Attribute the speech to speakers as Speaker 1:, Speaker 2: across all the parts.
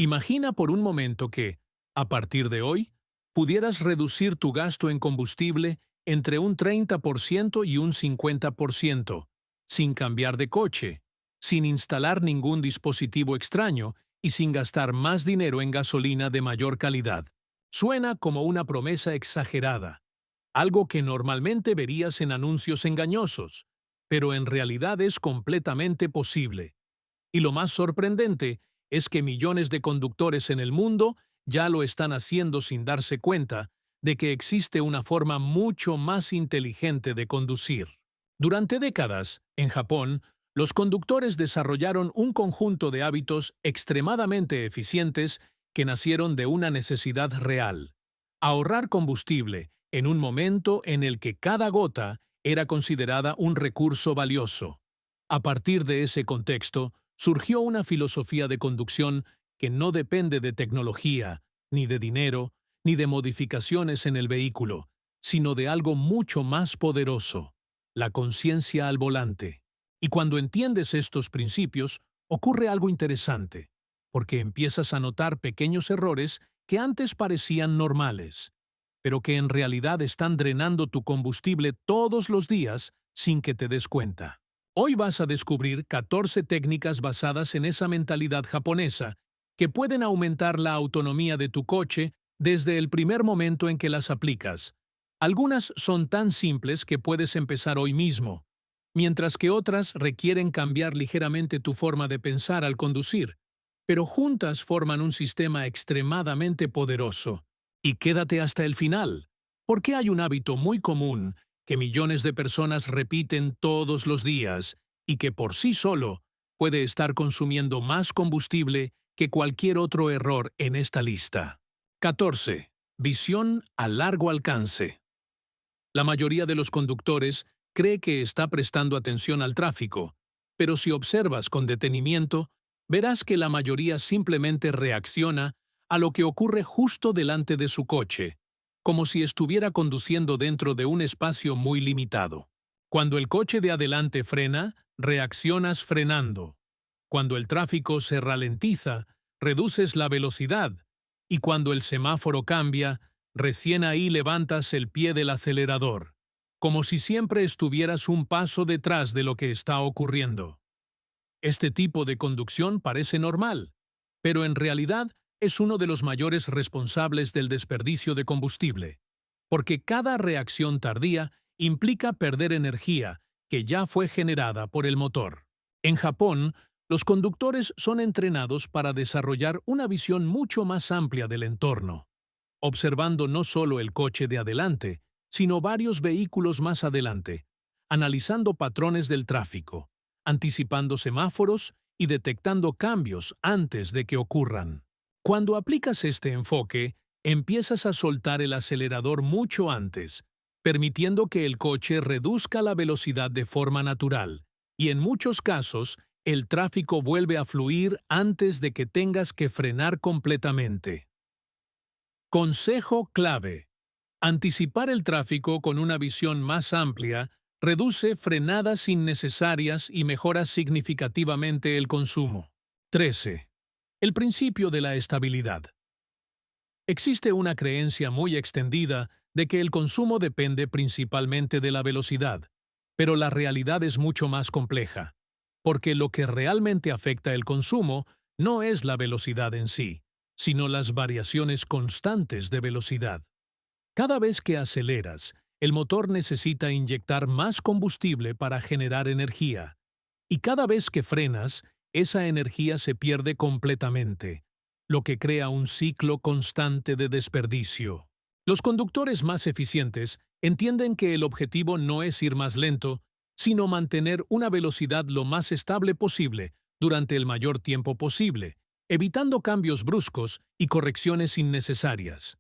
Speaker 1: Imagina por un momento que, a partir de hoy, pudieras reducir tu gasto en combustible entre un 30% y un 50%, sin cambiar de coche, sin instalar ningún dispositivo extraño y sin gastar más dinero en gasolina de mayor calidad. Suena como una promesa exagerada, algo que normalmente verías en anuncios engañosos, pero en realidad es completamente posible. Y lo más sorprendente es que millones de conductores en el mundo ya lo están haciendo sin darse cuenta de que existe una forma mucho más inteligente de conducir. Durante décadas, en Japón, los conductores desarrollaron un conjunto de hábitos extremadamente eficientes que nacieron de una necesidad real: ahorrar combustible en un momento en el que cada gota era considerada un recurso valioso. A partir de ese contexto, surgió una filosofía de conducción que no depende de tecnología, ni de dinero, ni de modificaciones en el vehículo, sino de algo mucho más poderoso: la conciencia al volante. Y cuando entiendes estos principios, ocurre algo interesante, porque empiezas a notar pequeños errores que antes parecían normales, pero que en realidad están drenando tu combustible todos los días sin que te des cuenta. Hoy vas a descubrir 14 técnicas basadas en esa mentalidad japonesa que pueden aumentar la autonomía de tu coche desde el primer momento en que las aplicas. Algunas son tan simples que puedes empezar hoy mismo, mientras que otras requieren cambiar ligeramente tu forma de pensar al conducir, pero juntas forman un sistema extremadamente poderoso. Y quédate hasta el final, porque hay un hábito muy común que millones de personas repiten todos los días y que por sí solo puede estar consumiendo más combustible que cualquier otro error en esta lista. 14. Visión a largo alcance. La mayoría de los conductores cree que está prestando atención al tráfico, pero si observas con detenimiento, verás que la mayoría simplemente reacciona a lo que ocurre justo delante de su coche, como si estuviera conduciendo dentro de un espacio muy limitado. Cuando el coche de adelante frena, reaccionas frenando. Cuando el tráfico se ralentiza, reduces la velocidad. Y cuando el semáforo cambia, recién ahí levantas el pie del acelerador, como si siempre estuvieras un paso detrás de lo que está ocurriendo. Este tipo de conducción parece normal, pero en realidad es uno de los mayores responsables del desperdicio de combustible, porque cada reacción tardía implica perder energía que ya fue generada por el motor. En Japón, los conductores son entrenados para desarrollar una visión mucho más amplia del entorno, observando no solo el coche de adelante, sino varios vehículos más adelante, analizando patrones del tráfico, anticipando semáforos y detectando cambios antes de que ocurran. Cuando aplicas este enfoque, empiezas a soltar el acelerador mucho antes, permitiendo que el coche reduzca la velocidad de forma natural, y en muchos casos, el tráfico vuelve a fluir antes de que tengas que frenar completamente. Consejo clave: anticipar el tráfico con una visión más amplia reduce frenadas innecesarias y mejora significativamente el consumo. 13. El principio de la estabilidad. Existe una creencia muy extendida de que el consumo depende principalmente de la velocidad, pero la realidad es mucho más compleja, porque lo que realmente afecta el consumo no es la velocidad en sí, sino las variaciones constantes de velocidad. Cada vez que aceleras, el motor necesita inyectar más combustible para generar energía, y cada vez que frenas, esa energía se pierde completamente, lo que crea un ciclo constante de desperdicio. Los conductores más eficientes entienden que el objetivo no es ir más lento, sino mantener una velocidad lo más estable posible durante el mayor tiempo posible, evitando cambios bruscos y correcciones innecesarias.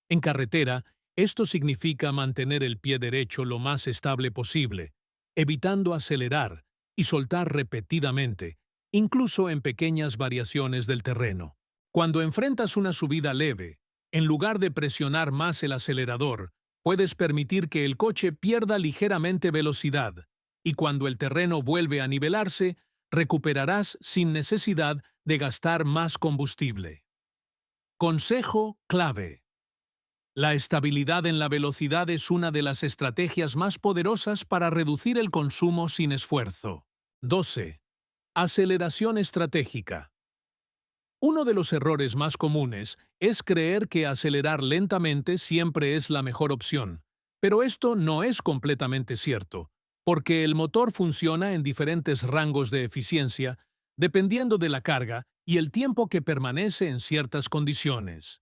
Speaker 1: En carretera, esto significa mantener el pie derecho lo más estable posible, evitando acelerar y soltar repetidamente, incluso en pequeñas variaciones del terreno. Cuando enfrentas una subida leve, en lugar de presionar más el acelerador, puedes permitir que el coche pierda ligeramente velocidad, y cuando el terreno vuelve a nivelarse, recuperarás sin necesidad de gastar más combustible. Consejo clave. La estabilidad en la velocidad es una de las estrategias más poderosas para reducir el consumo sin esfuerzo. 12. Aceleración estratégica. Uno de los errores más comunes es creer que acelerar lentamente siempre es la mejor opción, pero esto no es completamente cierto, porque el motor funciona en diferentes rangos de eficiencia dependiendo de la carga y el tiempo que permanece en ciertas condiciones.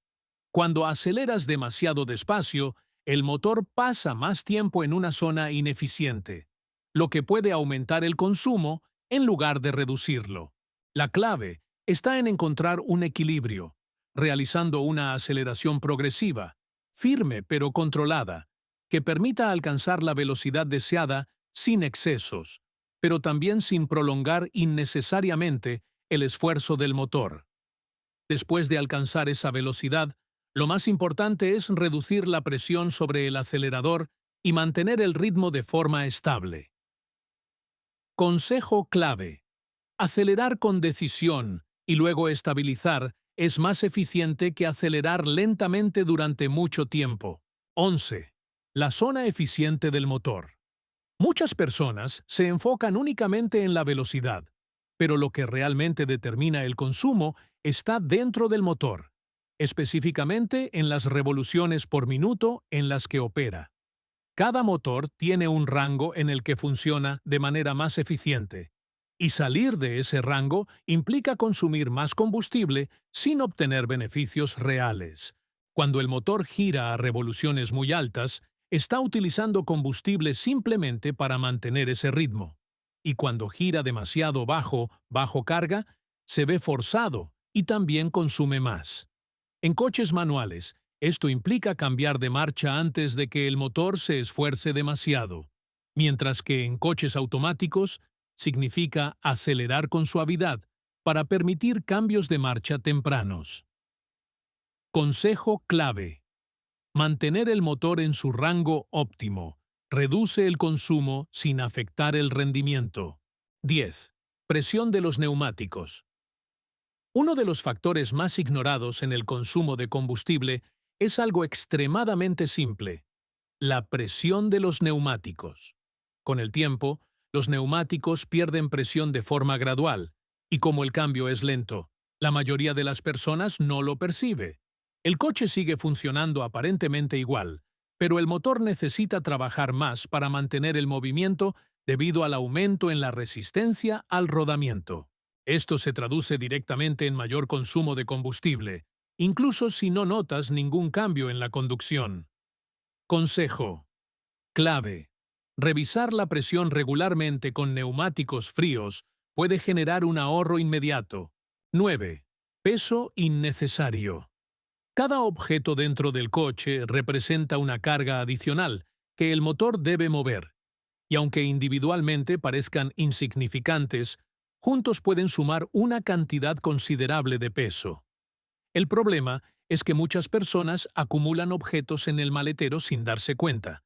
Speaker 1: Cuando aceleras demasiado despacio, el motor pasa más tiempo en una zona ineficiente, lo que puede aumentar el consumo en lugar de reducirlo. La clave está en encontrar un equilibrio, realizando una aceleración progresiva, firme pero controlada, que permita alcanzar la velocidad deseada sin excesos, pero también sin prolongar innecesariamente el esfuerzo del motor. Después de alcanzar esa velocidad, lo más importante es reducir la presión sobre el acelerador y mantener el ritmo de forma estable. Consejo clave. Acelerar con decisión y luego estabilizar es más eficiente que acelerar lentamente durante mucho tiempo. 11. La zona eficiente del motor. Muchas personas se enfocan únicamente en la velocidad, pero lo que realmente determina el consumo está dentro del motor, específicamente en las revoluciones por minuto en las que opera. Cada motor tiene un rango en el que funciona de manera más eficiente, y salir de ese rango implica consumir más combustible sin obtener beneficios reales. Cuando el motor gira a revoluciones muy altas, está utilizando combustible simplemente para mantener ese ritmo. Y cuando gira demasiado bajo carga, se ve forzado y también consume más. En coches manuales, esto implica cambiar de marcha antes de que el motor se esfuerce demasiado, mientras que en coches automáticos significa acelerar con suavidad para permitir cambios de marcha tempranos. Consejo clave. Mantener el motor en su rango óptimo. Reduce el consumo sin afectar el rendimiento. 10. Presión de los neumáticos. Uno de los factores más ignorados en el consumo de combustible es algo extremadamente simple: la presión de los neumáticos. Con el tiempo, los neumáticos pierden presión de forma gradual, y como el cambio es lento, la mayoría de las personas no lo percibe. El coche sigue funcionando aparentemente igual, pero el motor necesita trabajar más para mantener el movimiento debido al aumento en la resistencia al rodamiento. Esto se traduce directamente en mayor consumo de combustible, incluso si no notas ningún cambio en la conducción. Consejo clave. Revisar la presión regularmente con neumáticos fríos puede generar un ahorro inmediato. 9. Peso innecesario. Cada objeto dentro del coche representa una carga adicional que el motor debe mover, y aunque individualmente parezcan insignificantes, juntos pueden sumar una cantidad considerable de peso. El problema es que muchas personas acumulan objetos en el maletero sin darse cuenta,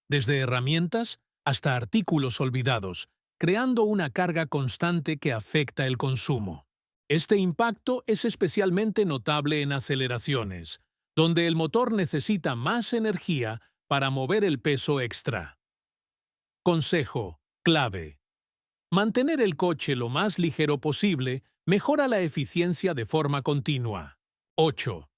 Speaker 1: desde herramientas hasta artículos olvidados, creando una carga constante que afecta el consumo. Este impacto es especialmente notable en aceleraciones, donde el motor necesita más energía para mover el peso extra. Consejo clave. Mantener el coche lo más ligero posible mejora la eficiencia de forma continua. 8.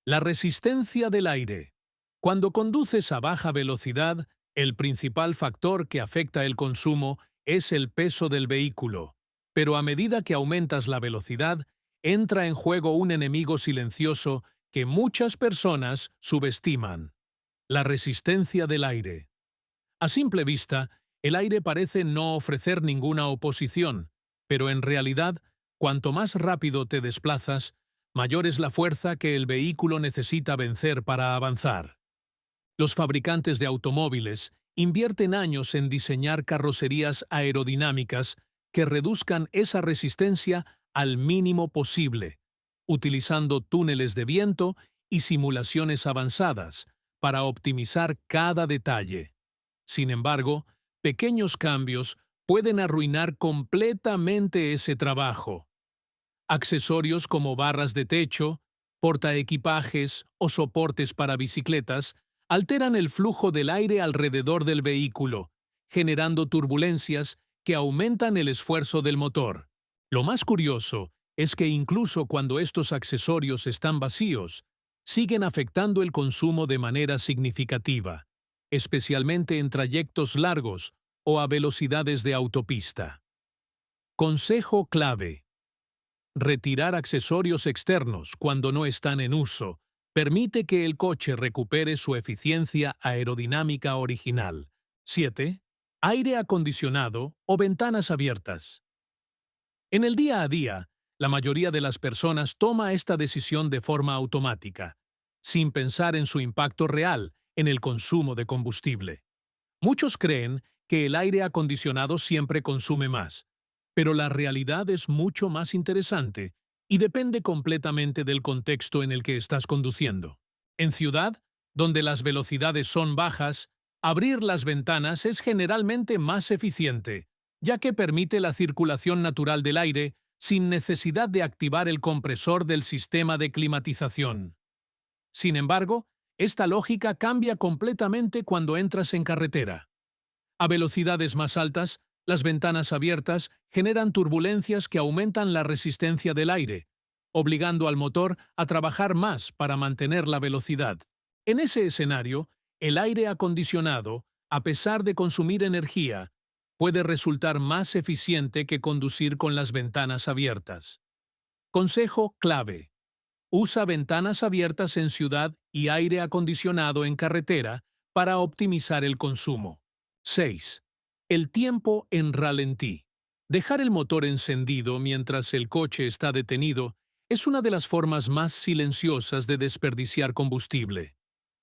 Speaker 1: La resistencia del aire. Cuando conduces a baja velocidad, el principal factor que afecta el consumo es el peso del vehículo, pero a medida que aumentas la velocidad, entra en juego un enemigo silencioso que muchas personas subestiman: la resistencia del aire. A simple vista, el aire parece no ofrecer ninguna oposición, pero en realidad, cuanto más rápido te desplazas, mayor es la fuerza que el vehículo necesita vencer para avanzar. Los fabricantes de automóviles invierten años en diseñar carrocerías aerodinámicas que reduzcan esa resistencia al mínimo posible, utilizando túneles de viento y simulaciones avanzadas para optimizar cada detalle. Sin embargo, pequeños cambios pueden arruinar completamente ese trabajo. Accesorios como barras de techo, portaequipajes o soportes para bicicletas alteran el flujo del aire alrededor del vehículo, generando turbulencias que aumentan el esfuerzo del motor. Lo más curioso es que incluso cuando estos accesorios están vacíos, siguen afectando el consumo de manera significativa, especialmente en trayectos largos o a velocidades de autopista. Consejo clave: retirar accesorios externos cuando no están en uso permite que el coche recupere su eficiencia aerodinámica original. 7. Aire acondicionado o ventanas abiertas. En el día a día, la mayoría de las personas toma esta decisión de forma automática, sin pensar en su impacto real en el consumo de combustible. Muchos creen que el aire acondicionado siempre consume más, pero la realidad es mucho más interesante y depende completamente del contexto en el que estás conduciendo. En ciudad, donde las velocidades son bajas, abrir las ventanas es generalmente más eficiente, ya que permite la circulación natural del aire sin necesidad de activar el compresor del sistema de climatización. Sin embargo, esta lógica cambia completamente cuando entras en carretera. A velocidades más altas, las ventanas abiertas generan turbulencias que aumentan la resistencia del aire, obligando al motor a trabajar más para mantener la velocidad. En ese escenario, el aire acondicionado, a pesar de consumir energía, puede resultar más eficiente que conducir con las ventanas abiertas. Consejo clave: usa ventanas abiertas en ciudad y aire acondicionado en carretera para optimizar el consumo. 6. El tiempo en ralentí. Dejar el motor encendido mientras el coche está detenido es una de las formas más silenciosas de desperdiciar combustible.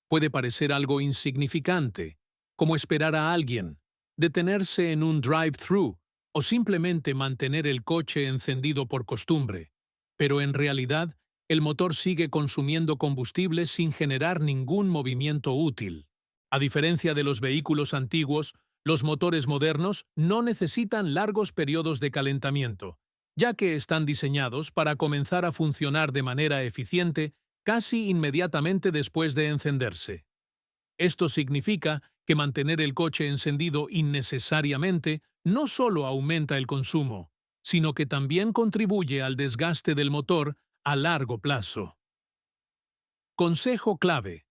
Speaker 1: Puede parecer algo insignificante, como esperar a alguien, detenerse en un drive-thru o simplemente mantener el coche encendido por costumbre, pero en realidad el motor sigue consumiendo combustible sin generar ningún movimiento útil. A diferencia de los vehículos antiguos, los motores modernos no necesitan largos periodos de calentamiento, ya que están diseñados para comenzar a funcionar de manera eficiente casi inmediatamente después de encenderse. Esto significa que mantener el coche encendido innecesariamente no solo aumenta el consumo, sino que también contribuye al desgaste del motor a largo plazo. Consejo clave: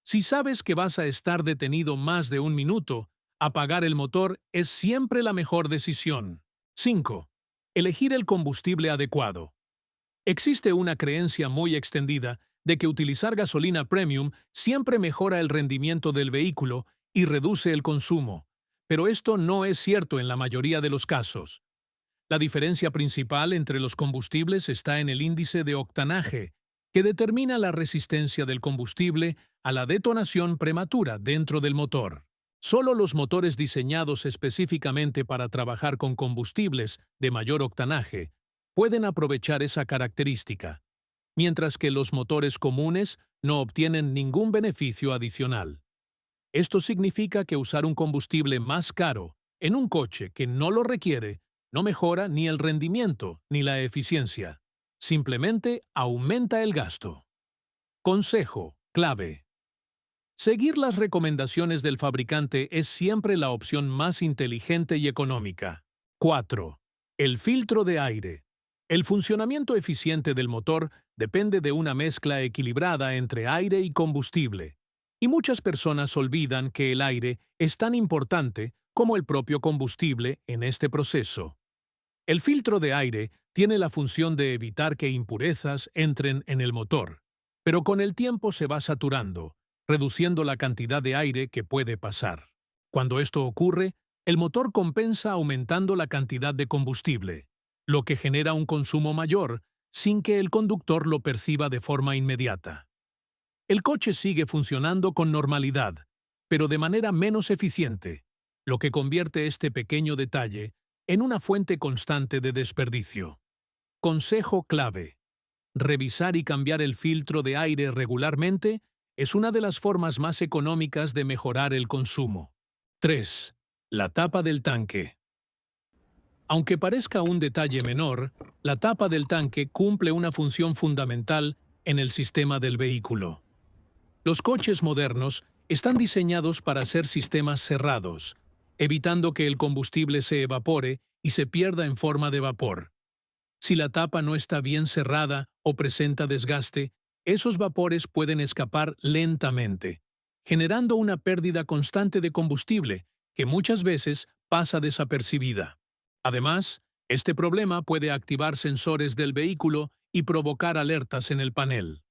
Speaker 1: si sabes que vas a estar detenido más de un minuto, apagar el motor es siempre la mejor decisión. 5. Elegir el combustible adecuado. Existe una creencia muy extendida de que utilizar gasolina premium siempre mejora el rendimiento del vehículo y reduce el consumo, pero esto no es cierto en la mayoría de los casos. La diferencia principal entre los combustibles está en el índice de octanaje, que determina la resistencia del combustible a la detonación prematura dentro del motor. Solo los motores diseñados específicamente para trabajar con combustibles de mayor octanaje pueden aprovechar esa característica, mientras que los motores comunes no obtienen ningún beneficio adicional. Esto significa que usar un combustible más caro en un coche que no lo requiere no mejora ni el rendimiento ni la eficiencia, simplemente aumenta el gasto. Consejo clave: seguir las recomendaciones del fabricante es siempre la opción más inteligente y económica. 4. El filtro de aire. El funcionamiento eficiente del motor depende de una mezcla equilibrada entre aire y combustible, y muchas personas olvidan que el aire es tan importante como el propio combustible en este proceso. El filtro de aire tiene la función de evitar que impurezas entren en el motor, pero con el tiempo se va saturando, reduciendo la cantidad de aire que puede pasar. Cuando esto ocurre, el motor compensa aumentando la cantidad de combustible, lo que genera un consumo mayor sin que el conductor lo perciba de forma inmediata. El coche sigue funcionando con normalidad, pero de manera menos eficiente, lo que convierte este pequeño detalle en una fuente constante de desperdicio. Consejo clave: revisar y cambiar el filtro de aire regularmente es una de las formas más económicas de mejorar el consumo. 3. La tapa del tanque. Aunque parezca un detalle menor, la tapa del tanque cumple una función fundamental en el sistema del vehículo. Los coches modernos están diseñados para ser sistemas cerrados, evitando que el combustible se evapore y se pierda en forma de vapor. Si la tapa no está bien cerrada o presenta desgaste, esos vapores pueden escapar lentamente, generando una pérdida constante de combustible que muchas veces pasa desapercibida. Además, este problema puede activar sensores del vehículo y provocar alertas en el panel.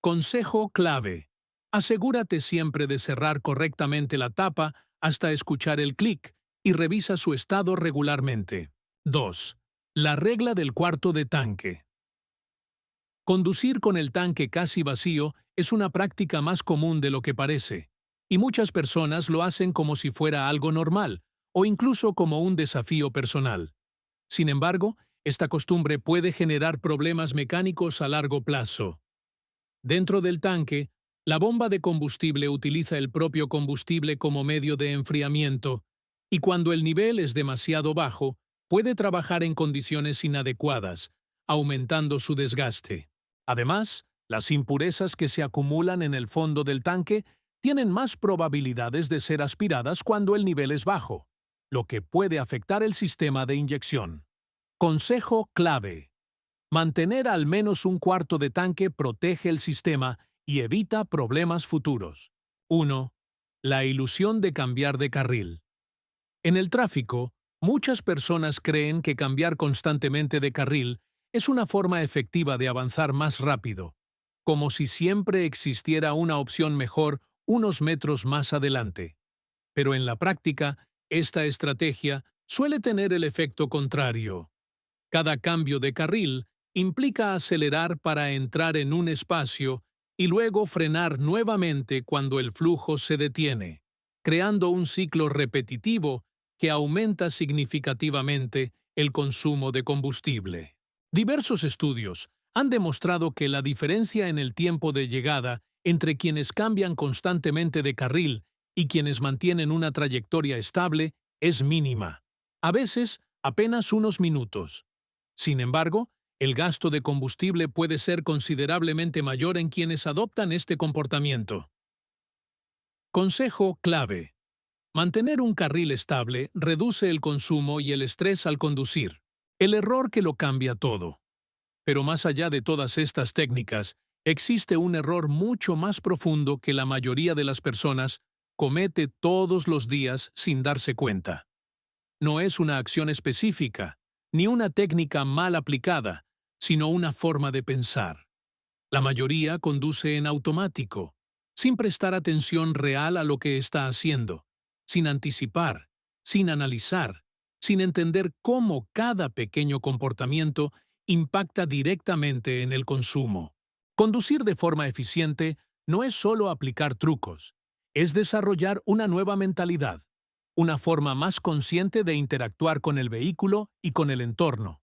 Speaker 1: Consejo clave. Asegúrate siempre de cerrar correctamente la tapa hasta escuchar el clic y revisa su estado regularmente. 2. La regla del cuarto de tanque. Conducir con el tanque casi vacío es una práctica más común de lo que parece, y muchas personas lo hacen como si fuera algo normal, o incluso como un desafío personal. Sin embargo, esta costumbre puede generar problemas mecánicos a largo plazo. Dentro del tanque, la bomba de combustible utiliza el propio combustible como medio de enfriamiento, y cuando el nivel es demasiado bajo, puede trabajar en condiciones inadecuadas, aumentando su desgaste. Además, las impurezas que se acumulan en el fondo del tanque tienen más probabilidades de ser aspiradas cuando el nivel es bajo, lo que puede afectar el sistema de inyección. Consejo clave. Mantener al menos un cuarto de tanque protege el sistema y evita problemas futuros. 1. La ilusión de cambiar de carril. En el tráfico, muchas personas creen que cambiar constantemente de carril es una forma efectiva de avanzar más rápido, como si siempre existiera una opción mejor unos metros más adelante. Pero en la práctica, esta estrategia suele tener el efecto contrario. Cada cambio de carril implica acelerar para entrar en un espacio y luego frenar nuevamente cuando el flujo se detiene, creando un ciclo repetitivo que aumenta significativamente el consumo de combustible. Diversos estudios han demostrado que la diferencia en el tiempo de llegada entre quienes cambian constantemente de carril y quienes mantienen una trayectoria estable es mínima, a veces apenas unos minutos. Sin embargo, el gasto de combustible puede ser considerablemente mayor en quienes adoptan este comportamiento. Consejo clave. Mantener un carril estable reduce el consumo y el estrés al conducir, el error que lo cambia todo. Pero más allá de todas estas técnicas, existe un error mucho más profundo que la mayoría de las personas comete todos los días sin darse cuenta. No es una acción específica, ni una técnica mal aplicada, sino una forma de pensar. La mayoría conduce en automático, sin prestar atención real a lo que está haciendo, sin anticipar, sin analizar, sin entender cómo cada pequeño comportamiento impacta directamente en el consumo. Conducir de forma eficiente no es solo aplicar trucos, es desarrollar una nueva mentalidad, una forma más consciente de interactuar con el vehículo y con el entorno.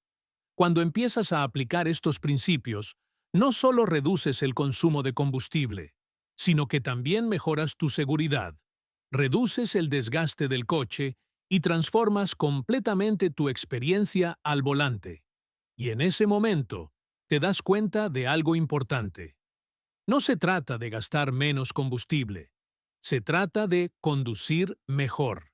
Speaker 1: Cuando empiezas a aplicar estos principios, no solo reduces el consumo de combustible, sino que también mejoras tu seguridad, reduces el desgaste del coche y transformas completamente tu experiencia al volante. Y en ese momento, te das cuenta de algo importante. No se trata de gastar menos combustible, se trata de conducir mejor.